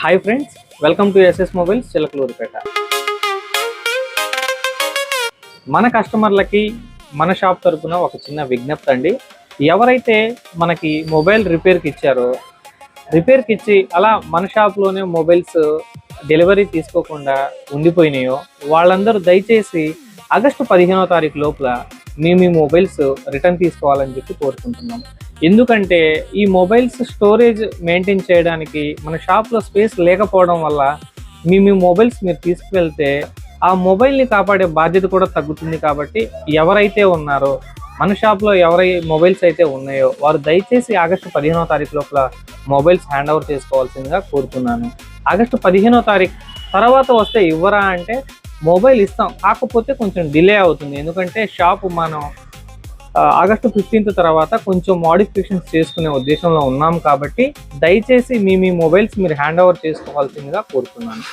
Hi friends, welcome to SS mobiles Chilakaluripet. మన కస్టమర్లకి మన షాప్ తరపున ఒక చిన్న విజ్ఞప్తి అండి. ఎవరైతే మనకి మొబైల్ రిపేర్కి ఇచ్చారో, రిపేర్కి ఇచ్చి అలా మన షాప్లోనే మొబైల్స్ డెలివరీ తీసుకోకుండా ఉండిపోయినాయో వాళ్ళందరూ దయచేసి ఆగస్టు 15వ తారీఖు లోపల మీ మొబైల్స్ రిటర్న్ తీసుకోవాలని చెప్పి కోరుకుంటున్నాం. ఎందుకంటే ఈ మొబైల్స్ స్టోరేజ్ మెయింటైన్ చేయడానికి మన షాప్లో స్పేస్ లేకపోవడం వల్ల మీ మొబైల్స్ మీరు తీసుకువెళ్తే ఆ మొబైల్ని కాపాడే బాధ్యత కూడా తగ్గుతుంది. కాబట్టి ఎవరైతే ఉన్నారో మన షాప్లో ఎవరై మొబైల్స్ అయితే ఉన్నాయో వారు దయచేసి ఆగస్టు 15వ తారీఖు లోపల మొబైల్స్ హ్యాండ్ ఓవర్ చేసుకోవాల్సిందిగా కోరుతున్నాను. ఆగస్టు 15వ తారీఖు తర్వాత వస్తే ఇవ్వరా అంటే మొబైల్ ఇస్తాం, కాకపోతే కొంచెం డిలే అవుతుంది. ఎందుకంటే షాప్ మనం ఆగస్టు 15th తర్వాత కొంచెం మోడిఫికేషన్స్ చేసుకునే ఉద్దేశంలో ఉన్నాం. కాబట్టి దయచేసి మీ మొబైల్స్ మీరు హ్యాండ్ ఓవర్ చేసుకోవాల్సిందిగా కోరుతున్నాను.